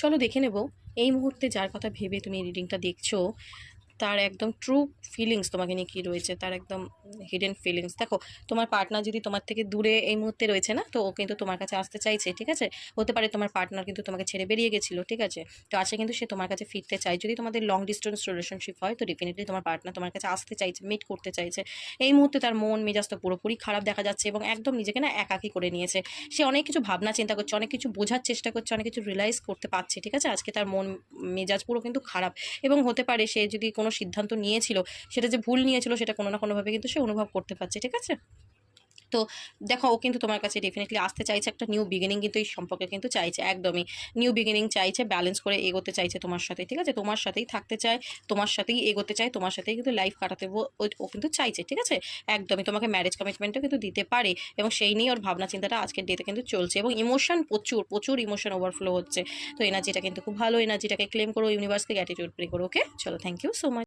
চলো দেখে নেব এই মুহূর্তে যার কথা ভেবে তুমি রিডিংটা দেখছো তার একদম ট্রু ফিলিংস তোমাকে নিয়ে কী রয়েছে, তার একদম হিডেন ফিলিংস। দেখো, তোমার পার্টনার যদি তোমার থেকে দূরে এই মুহূর্তে রয়েছে না, তো ও কিন্তু তোমার কাছে আসতে চাইছে, ঠিক আছে। হতে পারে তোমার পার্টনার কিন্তু তোমাকে ছেড়ে বেরিয়ে গেছিলো, ঠিক আছে। তো আজকে কিন্তু সে তোমার কাছে ফিরতে চায়। যদি তোমাদের লং ডিস্টেন্স রিলেশনশিপ হয় তো ডেফিনেটলি তোমার পার্টনার তোমার কাছে আসতে চাইছে, মিট করতে চাইছে। এই মুহূর্তে তার মন মেজাজ তো পুরোপুরি খারাপ দেখা যাচ্ছে এবং একদম নিজেকে না একাকী করে নিয়েছে। সে অনেক কিছু ভাবনা চিন্তা করছে, অনেক কিছু বোঝার চেষ্টা করছে, অনেক কিছু রিয়েলাইজ করতে পারছে, ঠিক আছে। আজকে তার মন মেজাজ পুরো কিন্তু খারাপ এবং হতে পারে সে যদি কোনো সিদ্ধান্ত নিয়েছিল সেটা যে ভুল নিয়েছিল সেটা কোনো না কোনোভাবে কিন্তু সে অনুভব করতে পারছে, ঠিক আছে। তো দেখো, ও কিন্তু তোমার কাছে ডেফিনেটলি আসতে চাইছে, একটা নিউ বিগিনিং কিন্তু এই সম্পর্কে কিন্তু চাইছে, একদমই নিউ বিগিনিং চাইছে, ব্যালেন্স করে এগোতে চাইছে তোমার সাথে, ঠিক আছে। তোমার সাথেই থাকতে চায়, তোমার সাথেই এগোতে চায়, তোমার সাথেই কিন্তু লাইফ কাটাতে ও কিন্তু চাইছে, ঠিক আছে। একদমই তোমাকে ম্যারেজ কমিটমেন্টও কিন্তু দিতে পারে এবং সেই নিয়ে ওর ভাবনা চিন্তাটা আজকের ডেতে কিন্তু চলছে এবং ইমোশন প্রচুর প্রচুর ইমোশন ওভারফ্লো হচ্ছে। তো এনার্জিটা কিন্তু খুব ভালো, এনার্জিটাকে ক্লেম করো, ইউনিভার্সকে গ্র্যাটিটিউড প্রে করো। ওকে, চলো, থ্যাংক ইউ সো মাচ।